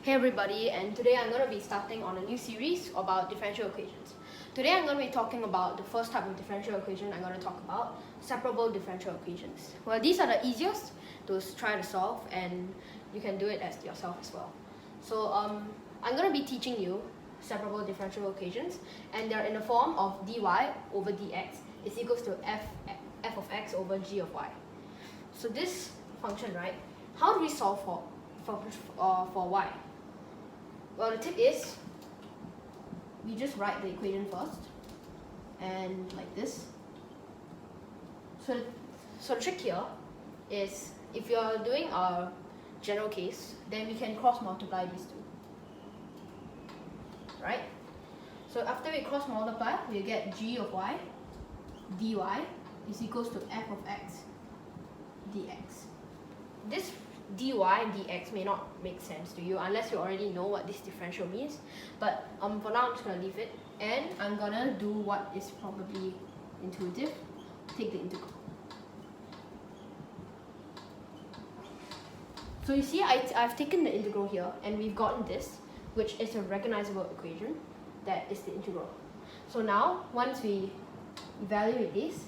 Hey everybody, and today I'm going to be starting on a new series about differential equations. Today I'm going to be talking about the first type of differential equation I'm going to talk about, separable differential equations. Well, these are the easiest to try to solve, and you can do it as yourself as well. So I'm going to be teaching you separable differential equations, and they're in the form of dy over dx is equals to f of x over g of y. So this function, right, how do we solve for y? Well, the tip is, we just write the equation first, and like this. So the trick here is, if you're doing a general case, then we can cross multiply these two, right? So after we cross multiply, we get g of y dy is equals to f of x dx. This dy and dx may not make sense to you unless you already know what this differential means, but for now I'm just going to leave it, and I'm going to do what is probably intuitive, take the integral. So you see, I've taken the integral here, and we've gotten this, which is a recognizable equation, that is the integral. So now, once we evaluate this,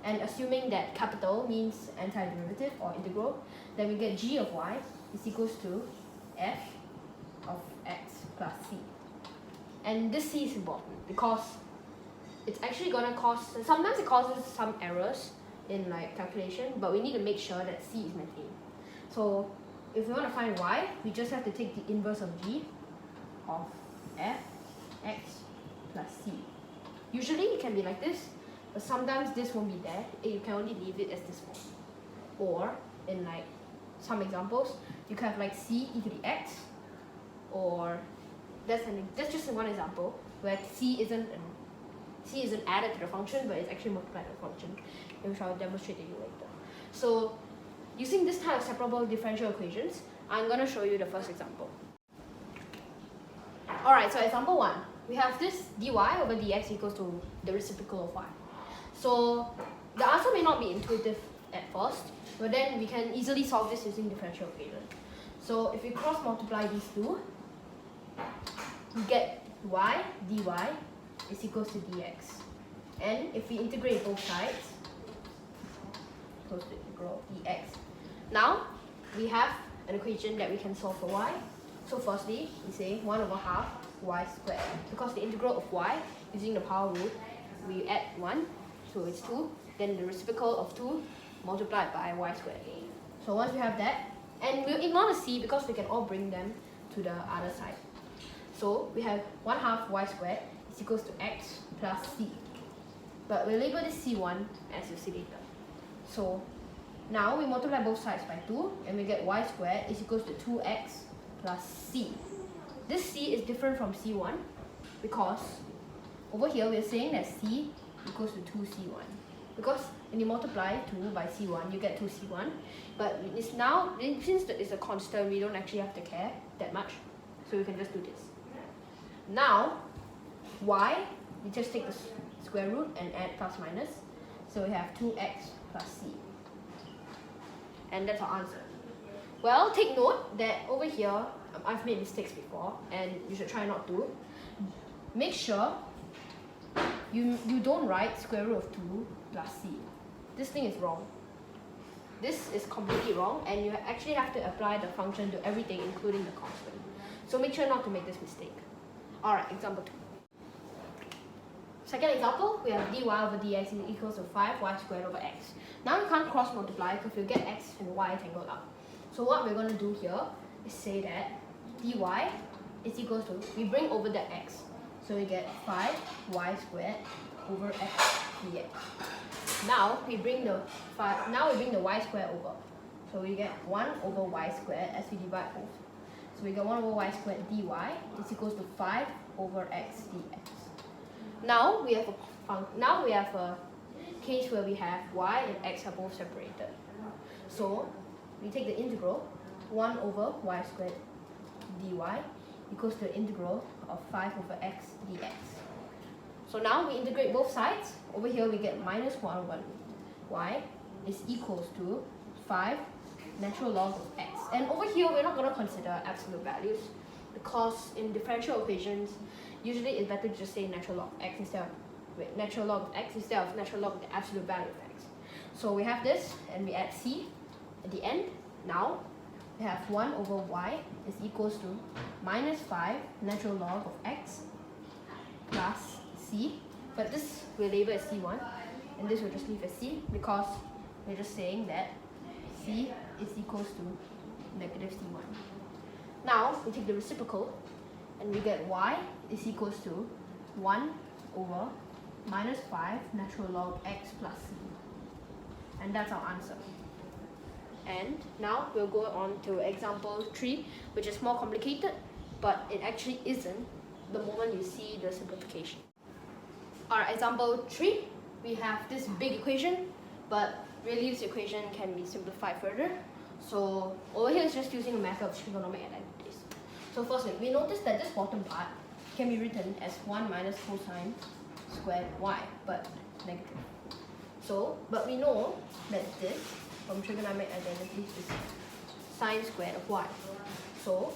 and assuming that capital means antiderivative or integral, then we get g of y is equals to f of x plus c. And this c is important because it's actually going to cause, sometimes it causes some errors in like calculation, but we need to make sure that c is maintained. So if we want to find y, we just have to take the inverse of g of f x plus c. Usually it can be like this, but sometimes this won't be there. You can only leave it as this form. Or in like some examples, you can have like c e to the x, or that's just one example where c isn't added to the function, but it's actually multiplied to the function, which I'll demonstrate to you later. So using this type of separable differential equations, I'm going to show you the first example. Alright, so example 1, we have this dy over dx equals to the reciprocal of y. So the answer may not be intuitive at first, but then we can easily solve this using differential equation. So if we cross multiply these two, we get y dy is equals to dx. And if we integrate both sides, close to integral dx. Now we have an equation that we can solve for y. So firstly, we say 1 over half y squared. Because the integral of y, using the power rule, we add 1, so it's 2. Then the reciprocal of 2 multiplied by y squared. So once we have that, and we'll ignore the c because we can all bring them to the other side. So we have 1 half y squared is equals to x plus c. But we'll label this c1 as you'll see later. So now we multiply both sides by 2, and we get y squared is equals to 2x plus c. This c is different from c1 because over here we're saying that c equals to 2c1. Because when you multiply 2 by c1, you get 2c1. But it's now, since it's a constant, we don't actually have to care that much. So we can just do this. Now, y, we just take the square root and add plus minus. So we have 2x plus c. And that's our answer. Well, take note that over here, I've made mistakes before, and you should try not to. Make sure you don't write square root of 2 plus c. This thing is wrong. This is completely wrong, and you actually have to apply the function to everything, including the constant. So make sure not to make this mistake. Alright, example 2. Second example, we have dy over dx is equals to 5y squared over x. Now you can't cross multiply because you'll get x and y tangled up. So what we're going to do here is say that dy is equals to, we bring over the x. So we get 5y squared over x dx. Now we bring the y squared over. So we get 1 over y squared as we divide both. So we get 1 over y squared dy is equals to 5 over x dx. Now we have a case where we have y and x are both separated. So we take the integral 1 over y squared dy equals to the integral of 5 over x dx. So now we integrate both sides. Over here we get minus 1 over y is equals to 5 natural log of x. And over here, we're not going to consider absolute values because in differential equations, usually it's better to just say natural log of x instead of natural log of x instead of natural log of the absolute value of x. So we have this, and we add c at the end. Now we have 1 over y is equals to minus 5 natural log of x plus c. But this we'll label as c1, and this will just leave as c because we're just saying that c is equals to negative c1. Now we take the reciprocal, and we get y is equals to 1 over minus 5 natural log x plus c. And that's our answer. And now we'll go on to example 3, which is more complicated, but it actually isn't the moment you see the simplification. Alright, example 3, we have this big equation, but really this equation can be simplified further. So over here is just using a method of trigonometric identities. So firstly, we notice that this bottom part can be written as 1 minus cosine squared y, but negative. So, but we know that this from trigonometric identities is sine squared of y. So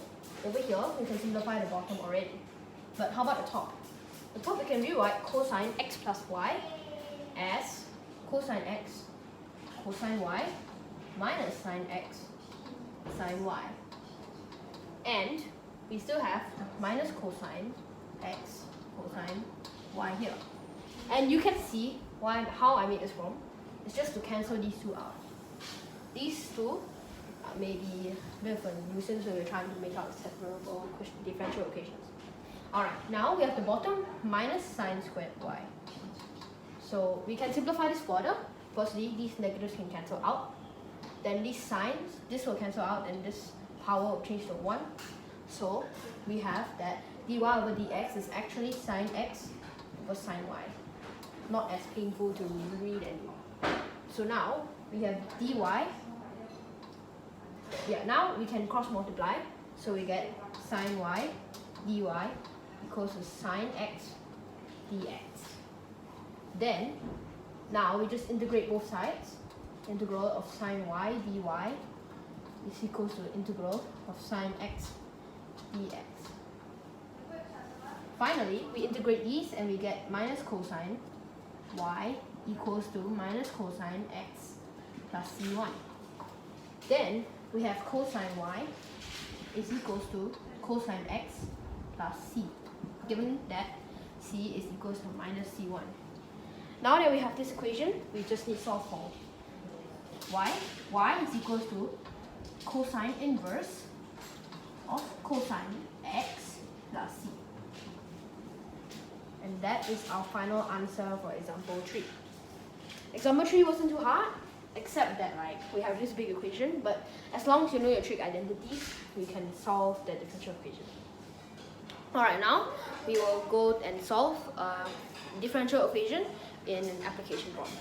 over here we can simplify the bottom already. But how about the top? The top we can rewrite cosine x plus y as cosine x cosine y minus sine x sine y. And we still have minus cosine x cosine y here. And you can see how I made this from. It's just to cancel these two out. These two may be a bit of a nuisance when we're trying to make out separable differential equations. Alright, now we have the bottom minus sine squared y. So we can simplify this further. Firstly, these negatives can cancel out. Then these signs, this will cancel out, and this power will change to 1. So we have that dy over dx is actually sine x over sine y. Not as painful to read anymore. So now we have dy. Yeah, now we can cross multiply. So we get sine y dy equals to sine x dx. Then, now we just integrate both sides. Integral of sine y dy is equals to integral of sine x dx. Finally, we integrate these and we get minus cosine y equals to minus cosine x plus c1. Then we have cosine y is equals to cosine x plus c, given that c is equals to minus c1. Now that we have this equation, we just need to solve for y. Y is equals to cosine inverse of cosine x plus c. And that is our final answer for example 3. Example 3 wasn't too hard, except that we have this big equation, but as long as you know your trig identities, we can solve the differential equation. Alright, now we will go and solve a differential equation in an application problem.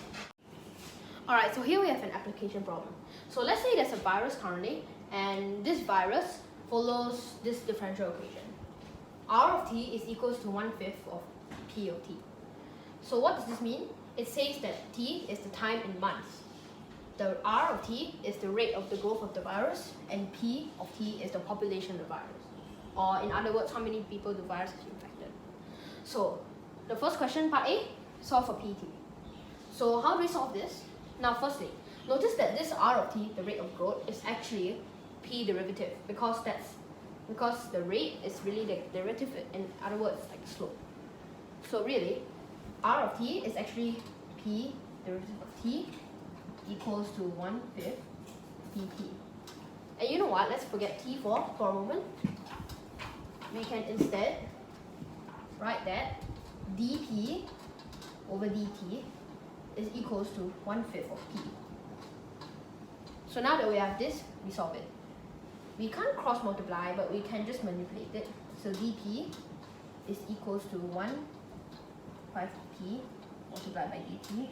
Alright, so here we have an application problem. So let's say there's a virus currently, and this virus follows this differential equation. R of t is equals to 1/5 of P of t. So what does this mean? It says that t is the time in months. The R of t is the rate of the growth of the virus, and P of t is the population of the virus. Or in other words, how many people the virus has infected. So the first question, part A, solve for pt. So how do we solve this? Now firstly, notice that this R of t, the rate of growth, is actually P derivative because the rate is really the derivative, in other words, like slope. So really, R of t is actually P derivative of t equals to 1/5 pt. And you know what? Let's forget t for a moment. We can instead write that dp over dt is equals to 1/5 of p. So now that we have this, we solve it. We can't cross multiply, but we can just manipulate it. So dp is equals to 1/5p multiplied by dt.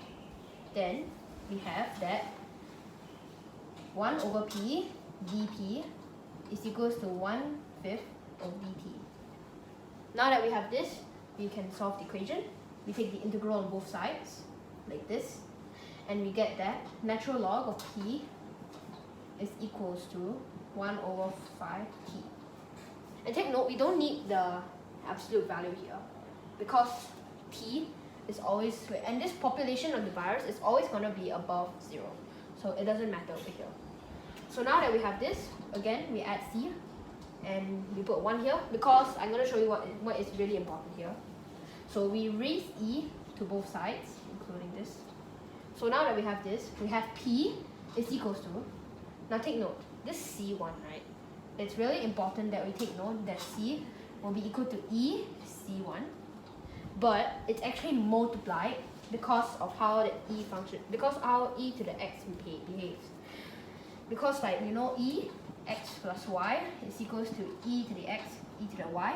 Then we have that 1 over p dp is equals to 1/5 of dt. Now that we have this, we can solve the equation. We take the integral on both sides, like this, and we get that natural log of p is equals to 1 over 5t. And take note, we don't need the absolute value here because t is always, and this population of the virus is always going to be above 0. So it doesn't matter over here. So now that we have this, again, we add c and we put 1 here because I'm going to show you what is really important here. So we raise e to both sides, including this. So now that we have this, we have p is equals to, now take note, this c1, right? It's really important that we take note that c will be equal to e c1, but it's actually multiplied because of how the e function, because how e to the x behaves. Because like you know e x plus y is equals to e to the x, e to the y.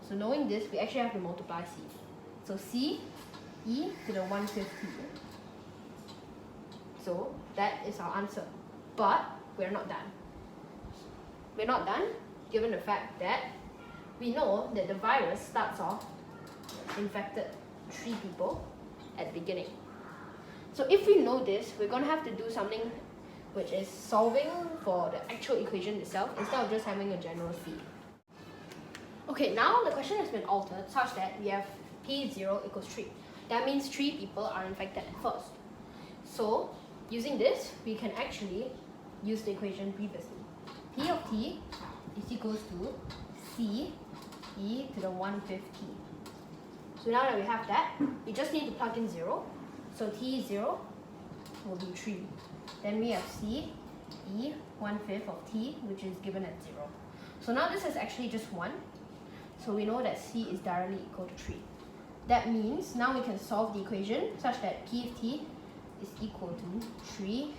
So knowing this, we actually have to multiply c. So c e to the 1/5t. So that is our answer. But we're not done. We're not done given the fact that we know that the virus starts off infected 3 people at the beginning. So if we know this, we're going to have to do something which is solving for the actual equation itself instead of just having a general c. Okay, now the question has been altered such that we have p0 equals 3. That means 3 people are infected at first. So using this, we can actually use the equation previously. P of t is equals to c e to the 1/5t. So now that we have that, we just need to plug in 0. So t0 will be 3. Then we have c e 1/5 of t, which is given at 0. So now this is actually just 1. So we know that c is directly equal to 3. That means now we can solve the equation such that p of t is equal to 3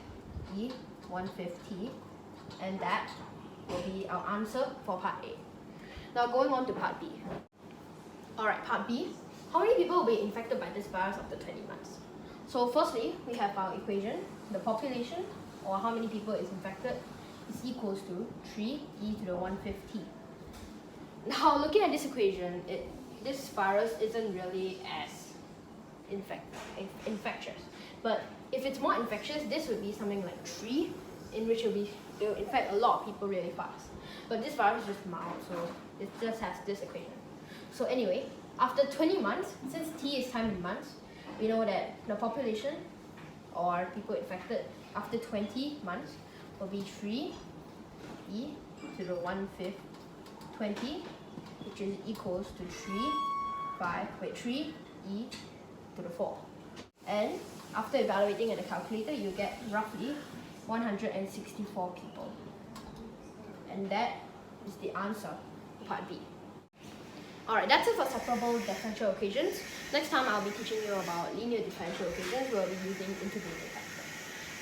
e 1/5t, and that will be our answer for part A. Now going on to part B. Alright, part B. How many people will be infected by this virus after 20 months? So firstly, we have our equation. The population, or how many people is infected, is equals to 3 e to the 1/5t. Now looking at this equation, this virus isn't really as infectious. But if it's more infectious, this would be something like 3, in which it will infect a lot of people really fast. But this virus is just mild, so it just has this equation. So anyway, after 20 months, since t is time in months, we know that the population or people infected after 20 months will be 3 e to the 1/5 20, which is equals to 3 e to the 4. And after evaluating at the calculator, you get roughly 164 people. And that is the answer to part B. Alright, that's it for separable differential equations. Next time I'll be teaching you about linear differential equations. We'll be using integrated factors.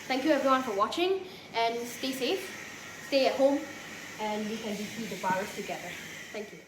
Thank you everyone for watching, and stay safe, stay at home, and we can defeat the virus together. Thank you.